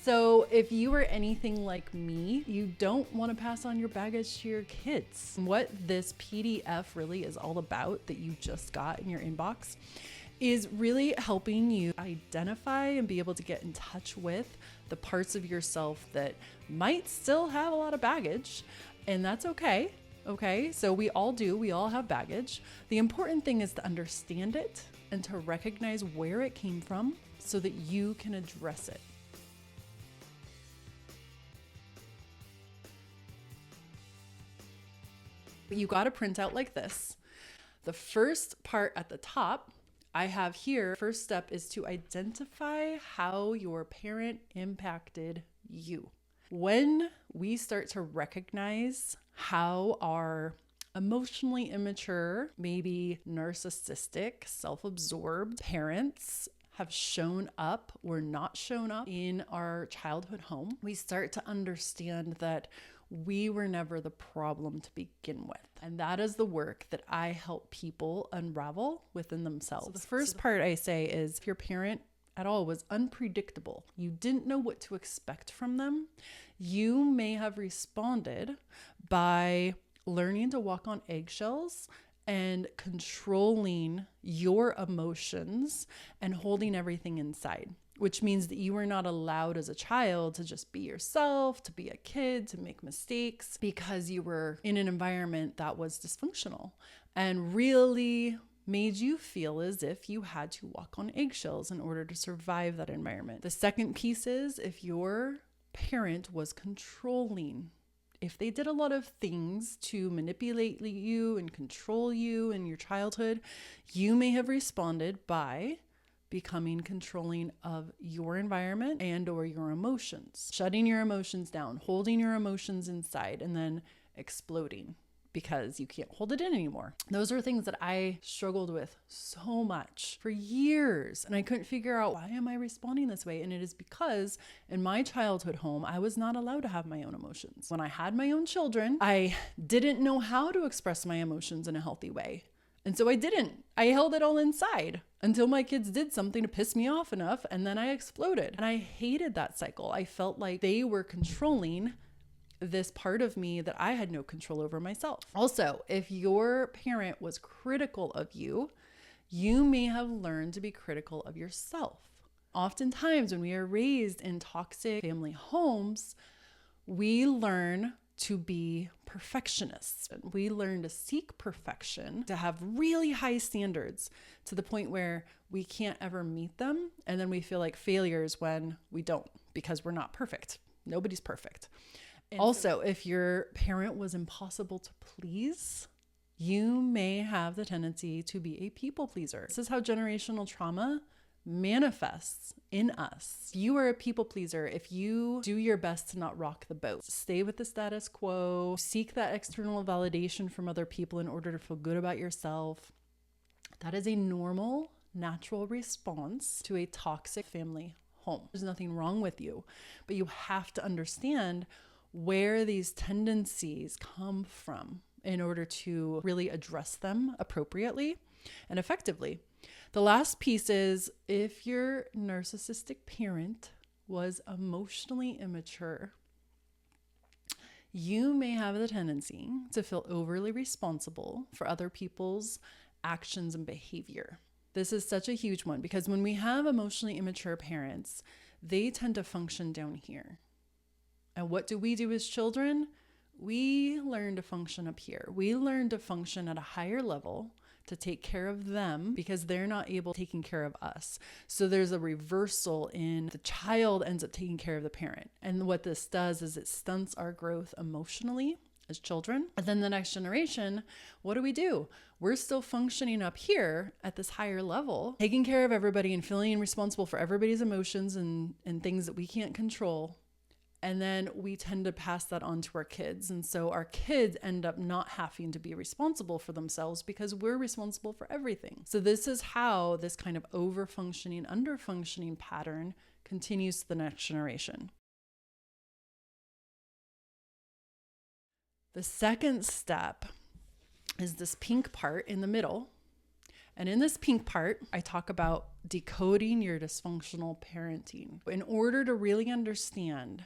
So if you are anything like me, you don't want to pass on your baggage to your kids. What this PDF really is all about that you just got in your inbox is really helping you identify and be able to get in touch with the parts of yourself that might still have a lot of baggage, and that's okay. Okay, so we all do, we all have baggage. The important thing is to understand it and to recognize where it came from so that you can address it. You got a printout like this. The first part at the top I have here, first step is to identify how your parent impacted you. When we start to recognize how our emotionally immature, maybe narcissistic, self-absorbed parents have shown up or not shown up in our childhood home, we start to understand that we were never the problem to begin with. And that is the work that I help people unravel within themselves. So the first part I say is if your parent at all was unpredictable, you didn't know what to expect from them, you may have responded by learning to walk on eggshells and controlling your emotions and holding everything inside, which means that you were not allowed as a child to just be yourself, to be a kid, to make mistakes, because you were in an environment that was dysfunctional and really made you feel as if you had to walk on eggshells in order to survive that environment. The second piece is if your parent was controlling, if they did a lot of things to manipulate you and control you in your childhood, you may have responded by becoming controlling of your environment and or your emotions, shutting your emotions down, holding your emotions inside, and then exploding because you can't hold it in anymore. Those are things that I struggled with so much for years, and I couldn't figure out, why am I responding this way? And it is because in my childhood home, I was not allowed to have my own emotions. When I had my own children, I didn't know how to express my emotions in a healthy way. And so I didn't. I held it all inside until my kids did something to piss me off enough, and then I exploded. And I hated that cycle. I felt like they were controlling this part of me that I had no control over myself. Also, if your parent was critical of you, you may have learned to be critical of yourself. Oftentimes, when we are raised in toxic family homes, we learn to be perfectionists. We learn to seek perfection, to have really high standards to the point where we can't ever meet them. And then we feel like failures when we don't, because we're not perfect. Nobody's perfect. And also, if your parent was impossible to please, you may have the tendency to be a people pleaser. This is how generational trauma manifests in us. If you are a people pleaser, if you do your best to not rock the boat, stay with the status quo, seek that external validation from other people in order to feel good about yourself, that is a normal, natural response to a toxic family home. There's nothing wrong with you, but you have to understand where these tendencies come from in order to really address them appropriately and effectively. The last piece is if your narcissistic parent was emotionally immature, you may have the tendency to feel overly responsible for other people's actions and behavior. This is such a huge one because when we have emotionally immature parents, they tend to function down here. And what do we do as children? We learn to function up here. We learn to function at a higher level to take care of them because they're not able to take care of us. So there's a reversal in the child ends up taking care of the parent. And what this does is it stunts our growth emotionally as children. And then the next generation, what do? We're still functioning up here at this higher level, taking care of everybody and feeling responsible for everybody's emotions and things that we can't control. And then we tend to pass that on to our kids. And so our kids end up not having to be responsible for themselves because we're responsible for everything. So this is how this kind of over-functioning, under-functioning pattern continues to the next generation. The second step is this pink part in the middle. And in this pink part, I talk about decoding your dysfunctional parenting. In order to really understand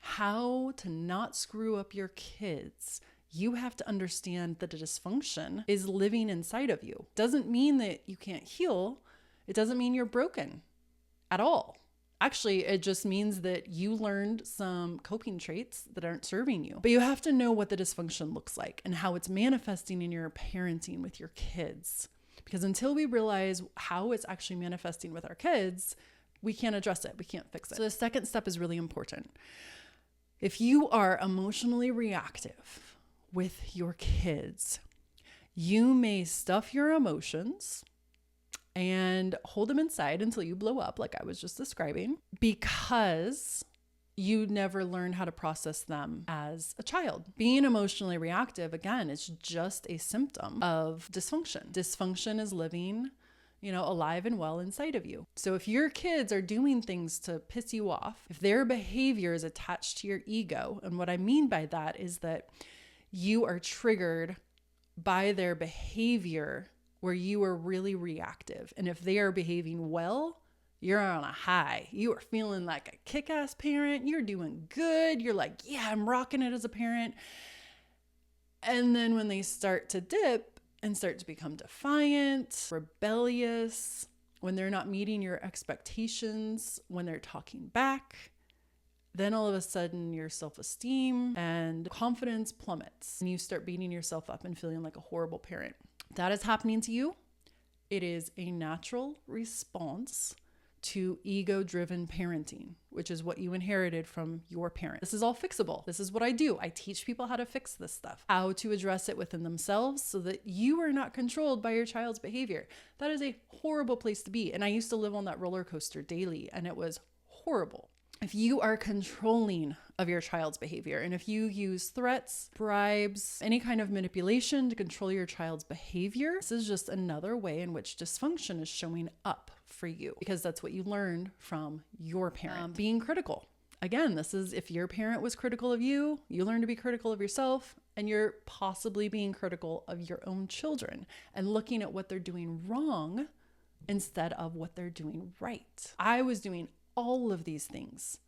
how to not screw up your kids, you have to understand that a dysfunction is living inside of you. Doesn't mean that you can't heal. It doesn't mean you're broken at all. Actually, it just means that you learned some coping traits that aren't serving you. But you have to know what the dysfunction looks like and how it's manifesting in your parenting with your kids. Because until we realize how it's actually manifesting with our kids, we can't address it. We can't fix it. So the second step is really important. If you are emotionally reactive with your kids, you may stuff your emotions and hold them inside until you blow up, like I was just describing, because you never learned how to process them as a child. Being emotionally reactive, again, is just a symptom of dysfunction. Dysfunction is living, alive and well inside of you. So if your kids are doing things to piss you off, if their behavior is attached to your ego, and what I mean by that is that you are triggered by their behavior where you are really reactive. And if they are behaving well, you're on a high. You are feeling like a kick-ass parent. You're doing good. You're like, yeah, I'm rocking it as a parent. And then when they start to dip and start to become defiant, rebellious, when they're not meeting your expectations, when they're talking back, then all of a sudden your self-esteem and confidence plummets and you start beating yourself up and feeling like a horrible parent. That is happening to you. It is a natural response to ego-driven parenting, which is what you inherited from your parent. This is all fixable. This is what I do. I teach people how to fix this stuff, how to address it within themselves so that you are not controlled by your child's behavior. That is a horrible place to be. And I used to live on that roller coaster daily, and it was horrible. If you are controlling of your child's behavior, and if you use threats, bribes, any kind of manipulation to control your child's behavior, this is just another way in which dysfunction is showing up for you, because that's what you learned from your parent. Being critical. Again, this is if your parent was critical of you, you learn to be critical of yourself, and you're possibly being critical of your own children and looking at what they're doing wrong instead of what they're doing right. I was doing all of these things.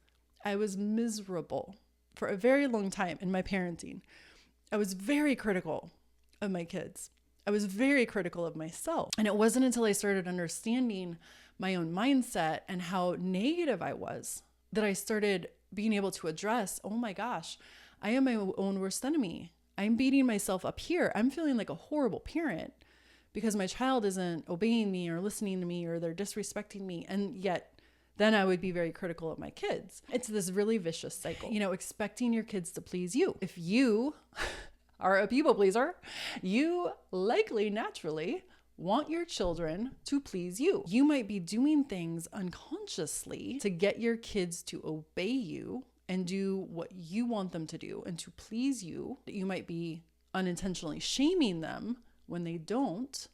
I was miserable for a very long time in my parenting. I was very critical of my kids. I was very critical of myself. And it wasn't until I started understanding my own mindset and how negative I was that I started being able to address, oh my gosh, I am my own worst enemy. I'm beating myself up here. I'm feeling like a horrible parent because my child isn't obeying me or listening to me, or they're disrespecting me. And yet then I would be very critical of my kids. It's this really vicious cycle, expecting your kids to please you. If you are a people pleaser, you likely naturally want your children to please you. You might be doing things unconsciously to get your kids to obey you and do what you want them to do and to please you. You might be unintentionally shaming them when they don't,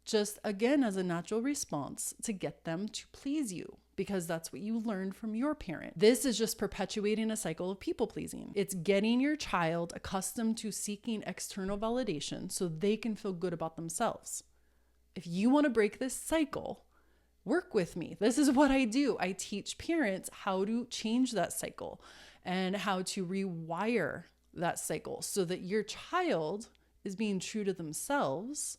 just again as a natural response to get them to please you, because that's what you learned from your parent. This is just perpetuating a cycle of people pleasing. It's getting your child accustomed to seeking external validation so they can feel good about themselves. If you want to break this cycle, work with me. This is what I do. I teach parents how to change that cycle and how to rewire that cycle so that your child is being true to themselves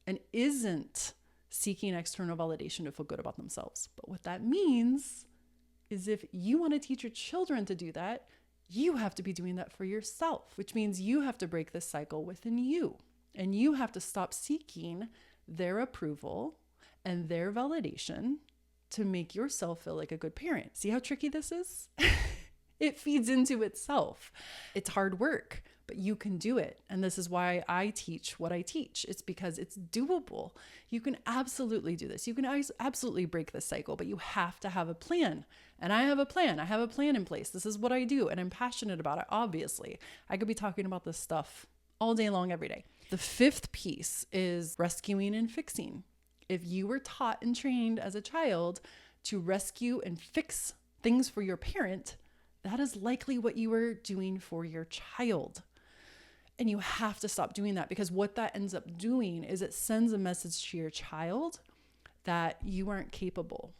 and isn't seeking external validation to feel good about themselves. But what that means is if you want to teach your children to do that, you have to be doing that for yourself, which means you have to break this cycle within you. And you have to stop seeking their approval and their validation to make yourself feel like a good parent. See how tricky this is? It feeds into itself. It's hard work, but you can do it. And this is why I teach what I teach. It's because it's doable. You can absolutely do this. You can absolutely break this cycle, but you have to have a plan. And I have a plan. I have a plan in place. This is what I do. And I'm passionate about it, obviously. I could be talking about this stuff all day long, every day. The fifth piece is rescuing and fixing. If you were taught and trained as a child to rescue and fix things for your parent, that is likely what you were doing for your child. And you have to stop doing that, because what that ends up doing is it sends a message to your child that you aren't capable.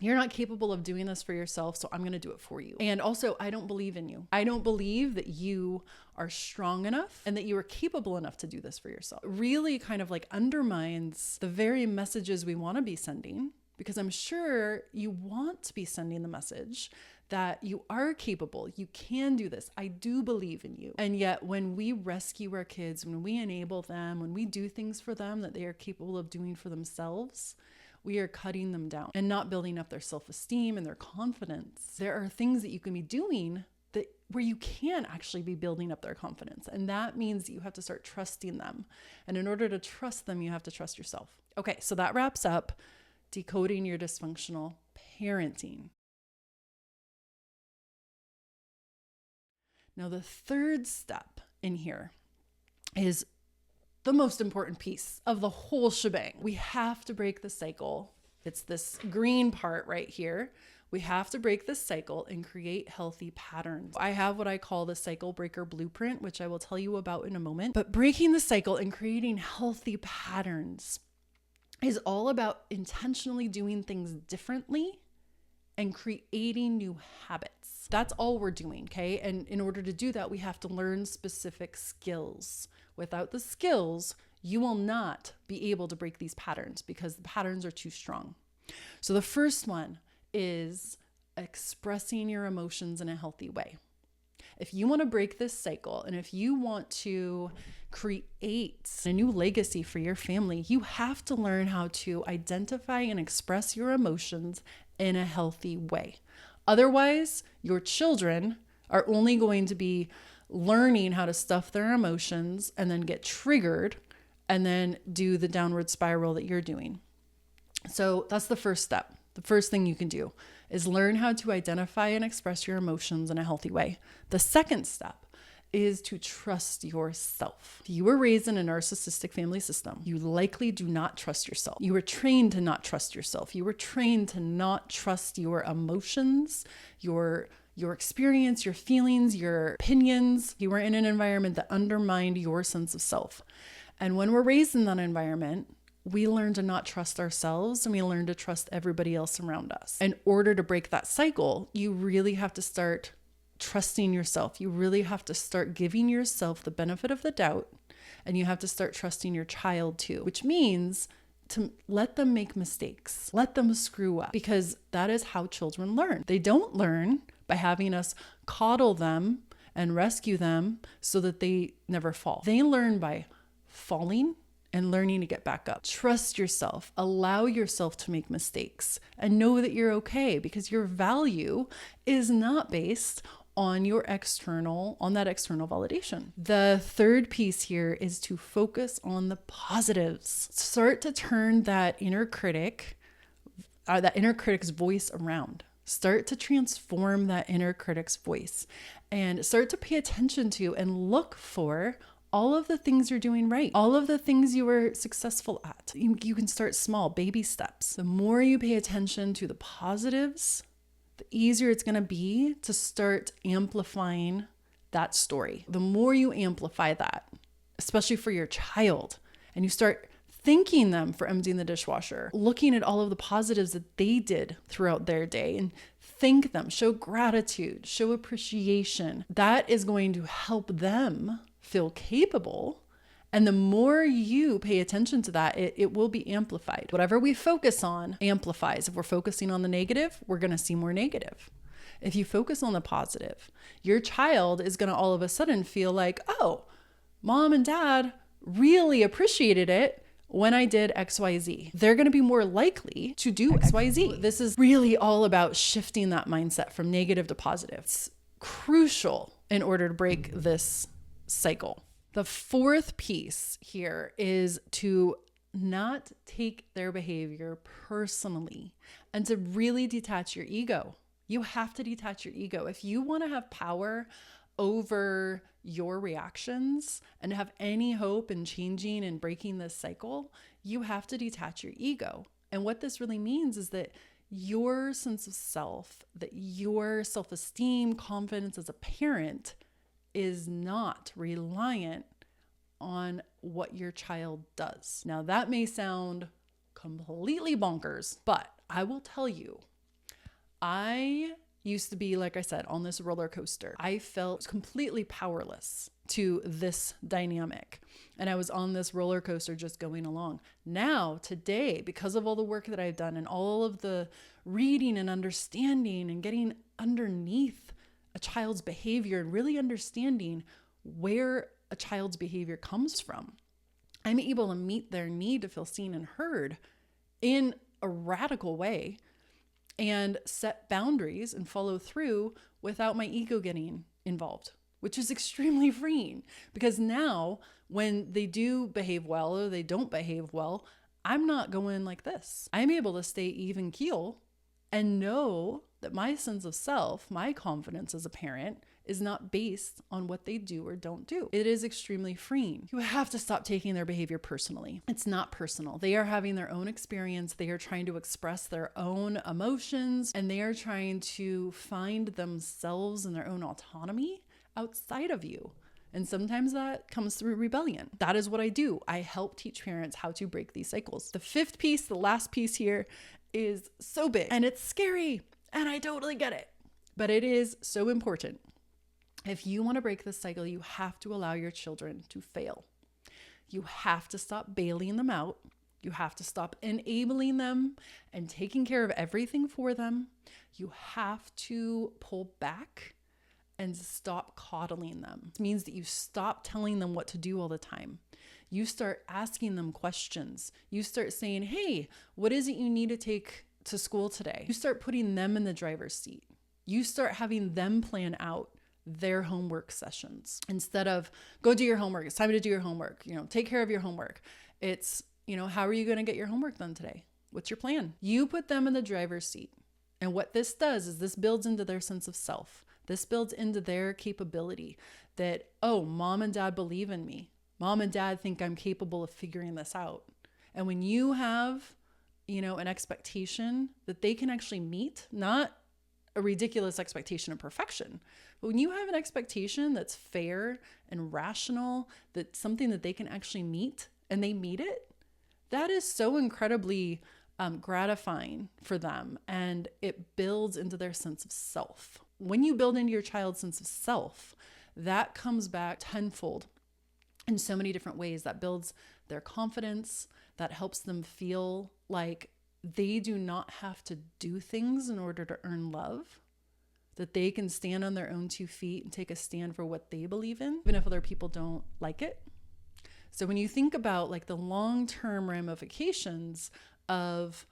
You're not capable of doing this for yourself, so I'm going to do it for you. And also, I don't believe in you. I don't believe that you are strong enough and that you are capable enough to do this for yourself. It really kind of like undermines the very messages we want to be sending, because I'm sure you want to be sending the message that you are capable, you can do this, I do believe in you. And yet when we rescue our kids, when we enable them, when we do things for them that they are capable of doing for themselves, we are cutting them down and not building up their self-esteem and their confidence. There are things that you can be doing that where you can actually be building up their confidence. And that means that you have to start trusting them. And in order to trust them, you have to trust yourself. Okay, so that wraps up decoding your dysfunctional parenting. Now, the third step in here is the most important piece of the whole shebang. We have to break the cycle. It's this green part right here. We have to break this cycle and create healthy patterns. I have what I call the cycle breaker blueprint, which I will tell you about in a moment. But breaking the cycle and creating healthy patterns is all about intentionally doing things differently and creating new habits. That's all we're doing, okay? And in order to do that, we have to learn specific skills. Without the skills, you will not be able to break these patterns because the patterns are too strong. So the first one is expressing your emotions in a healthy way. If you want to break this cycle and if you want to create a new legacy for your family, you have to learn how to identify and express your emotions in a healthy way. Otherwise, your children are only going to be learning how to stuff their emotions and then get triggered and then do the downward spiral that you're doing. So that's the first step. The first thing you can do is learn how to identify and express your emotions in a healthy way. The second step is to trust yourself. If you were raised in a narcissistic family system, you likely do not trust yourself. You were trained to not trust yourself. You were trained to not trust your emotions, your experience, your feelings, your opinions. You were in an environment that undermined your sense of self. And when we're raised in that environment, we learn to not trust ourselves and we learn to trust everybody else around us. In order to break that cycle, you really have to start trusting yourself. You really have to start giving yourself the benefit of the doubt, and you have to start trusting your child too, which means to let them make mistakes, let them screw up, because that is how children learn. They don't learn by having us coddle them and rescue them so that they never fall. They learn by falling and learning to get back up. Trust yourself, allow yourself to make mistakes, and know that you're okay, because your value is not based on that external validation. The third piece here is to focus on the positives. Start to turn that inner critic's voice around. Start to transform that inner critic's voice and start to pay attention to and look for all of the things you're doing right, all of the things you were successful at. You can start small, baby steps. The more you pay attention to the positives, the easier it's going to be to start amplifying that story. The more you amplify that, especially for your child, and you start thanking them for emptying the dishwasher, looking at all of the positives that they did throughout their day and thank them, show gratitude, show appreciation, that is going to help them feel capable. And the more you pay attention to that, it will be amplified. Whatever we focus on amplifies. If we're focusing on the negative, we're going to see more negative. If you focus on the positive, your child is going to all of a sudden feel like, oh, mom and dad really appreciated it when I did XYZ. They're going to be more likely to do XYZ. This is really all about shifting that mindset from negative to positive. It's crucial in order to break this cycle. The fourth piece here is to not take their behavior personally and to really detach your ego. You have to detach your ego. If you want to have power over your reactions and have any hope in changing and breaking this cycle, you have to detach your ego. And what this really means is that your sense of self, that your self-esteem, confidence as a parent is not reliant on what your child does. Now, that may sound completely bonkers, but I will tell you, I used to be, like I said, on this roller coaster. I felt completely powerless to this dynamic. And I was on this roller coaster just going along. Now, today, because of all the work that I've done and all of the reading and understanding and getting underneath a child's behavior and really understanding where a child's behavior comes from, I'm able to meet their need to feel seen and heard in a radical way and set boundaries and follow through without my ego getting involved, which is extremely freeing, because now when they do behave well or they don't behave well, I'm not going like this. I'm able to stay even keel and know that my sense of self, my confidence as a parent, is not based on what they do or don't do. It is extremely freeing. You have to stop taking their behavior personally. It's not personal. They are having their own experience. They are trying to express their own emotions, and they are trying to find themselves and their own autonomy outside of you. And sometimes that comes through rebellion. That is what I do. I help teach parents how to break these cycles. The fifth piece, the last piece here, is so big and it's scary, and I totally get it, but it is so important. If you want to break this cycle, you have to allow your children to fail. You have to stop bailing them out. You have to stop enabling them and taking care of everything for them. You have to pull back and stop coddling them. It means that you stop telling them what to do all the time. You start asking them questions. You start saying, hey, what is it you need to take to school today? You start putting them in the driver's seat. You start having them plan out their homework sessions instead of go do your homework. It's time to do your homework. Take care of your homework. It's, how are you going to get your homework done today? What's your plan? You put them in the driver's seat. And what this does is this builds into their sense of self. This builds into their capability that, oh, mom and dad believe in me. Mom and dad think I'm capable of figuring this out. And when you have, an expectation that they can actually meet, not a ridiculous expectation of perfection, but when you have an expectation that's fair and rational, that's something that they can actually meet and they meet it, that is so incredibly gratifying for them, and it builds into their sense of self. When you build into your child's sense of self, that comes back tenfold in so many different ways. That builds their confidence, that helps them feel like they do not have to do things in order to earn love, that they can stand on their own 2 feet and take a stand for what they believe in, even if other people don't like it. So when you think about like the long-term ramifications of,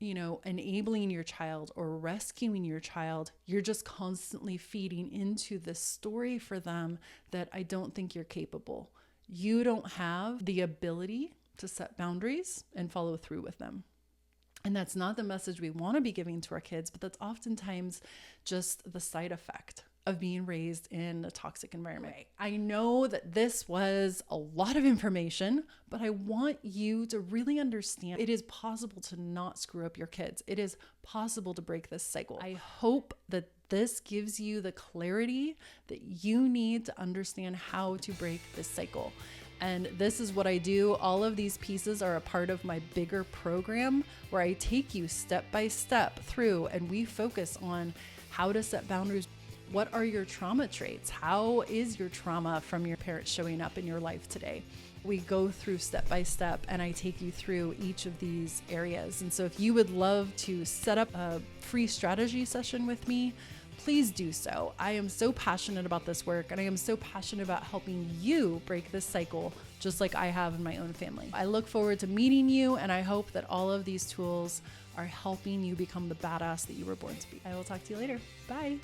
enabling your child or rescuing your child, you're just constantly feeding into this story for them that I don't think you're capable. You don't have the ability to set boundaries and follow through with them. And that's not the message we want to be giving to our kids, but that's oftentimes just the side effect of being raised in a toxic environment. I know that this was a lot of information, but I want you to really understand it is possible to not screw up your kids. It is possible to break this cycle. I hope that this gives you the clarity that you need to understand how to break this cycle. And this is what I do. All of these pieces are a part of my bigger program where I take you step by step through, and we focus on how to set boundaries. What are your trauma traits? How is your trauma from your parents showing up in your life today? We go through step by step, and I take you through each of these areas. And so if you would love to set up a free strategy session with me, please do so. I am so passionate about this work, and I am so passionate about helping you break this cycle just like I have in my own family. I look forward to meeting you, and I hope that all of these tools are helping you become the badass that you were born to be. I will talk to you later. Bye.